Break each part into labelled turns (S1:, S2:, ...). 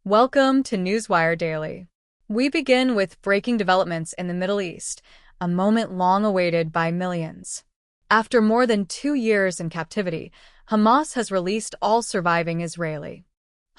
S1: Welcome to Newswire Daily. We begin with breaking developments in the Middle East, a moment long awaited by millions. After more than 2 years in captivity, Hamas has released all surviving Israeli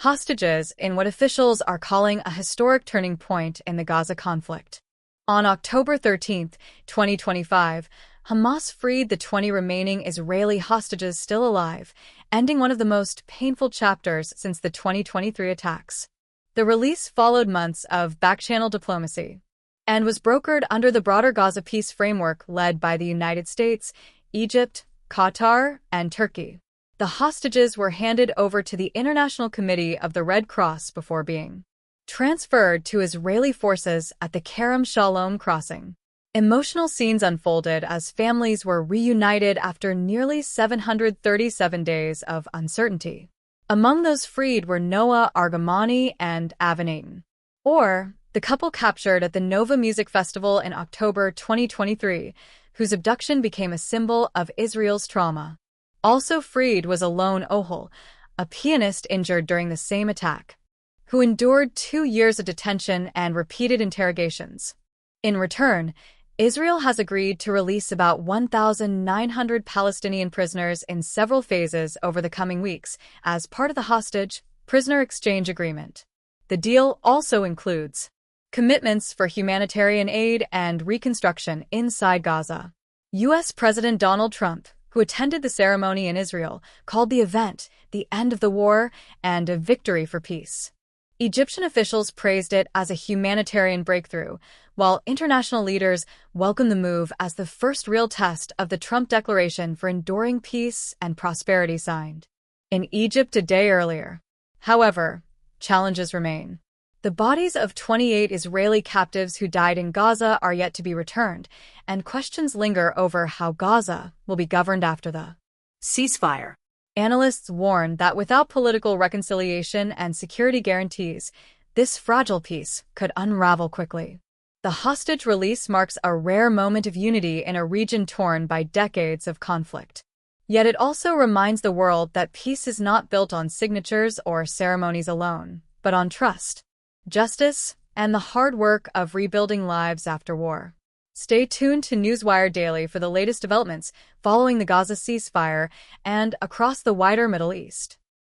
S1: hostages in what officials are calling a historic turning point in the Gaza conflict. On October 13, 2025, Hamas freed the 20 remaining Israeli hostages still alive, ending one of the most painful chapters since the 2023 attacks. The release followed months of back-channel diplomacy and was brokered under the broader Gaza peace framework led by the United States, Egypt, Qatar, and Turkey. The hostages were handed over to the International Committee of the Red Cross before being transferred to Israeli forces at the Kerem Shalom crossing. Emotional scenes unfolded as families were reunited after nearly 737 days of uncertainty. Among those freed were Noah Argamani and Avinatin, or the couple captured at the Nova Music Festival in October 2023, whose abduction became a symbol of Israel's trauma. Also freed was Alon Ohel, a pianist injured during the same attack, who endured 2 years of detention and repeated interrogations. In return, Israel has agreed to release about 1,900 Palestinian prisoners in several phases over the coming weeks as part of the hostage-prisoner exchange agreement. The deal also includes commitments for humanitarian aid and reconstruction inside Gaza. U.S. President Donald Trump, who attended the ceremony in Israel, called the event the end of the war and a victory for peace. Egyptian officials praised it as a humanitarian breakthrough, while international leaders welcomed the move as the first real test of the Trump declaration for enduring peace and prosperity signed in Egypt a day earlier. However, challenges remain. The bodies of 28 Israeli captives who died in Gaza are yet to be returned, and questions linger over how Gaza will be governed after the ceasefire. Analysts warn that without political reconciliation and security guarantees, this fragile peace could unravel quickly. The hostage release marks a rare moment of unity in a region torn by decades of conflict. Yet it also reminds the world that peace is not built on signatures or ceremonies alone, but on trust, justice, and the hard work of rebuilding lives after war. Stay tuned to Newswire Daily for the latest developments following the Gaza ceasefire and across the wider Middle East.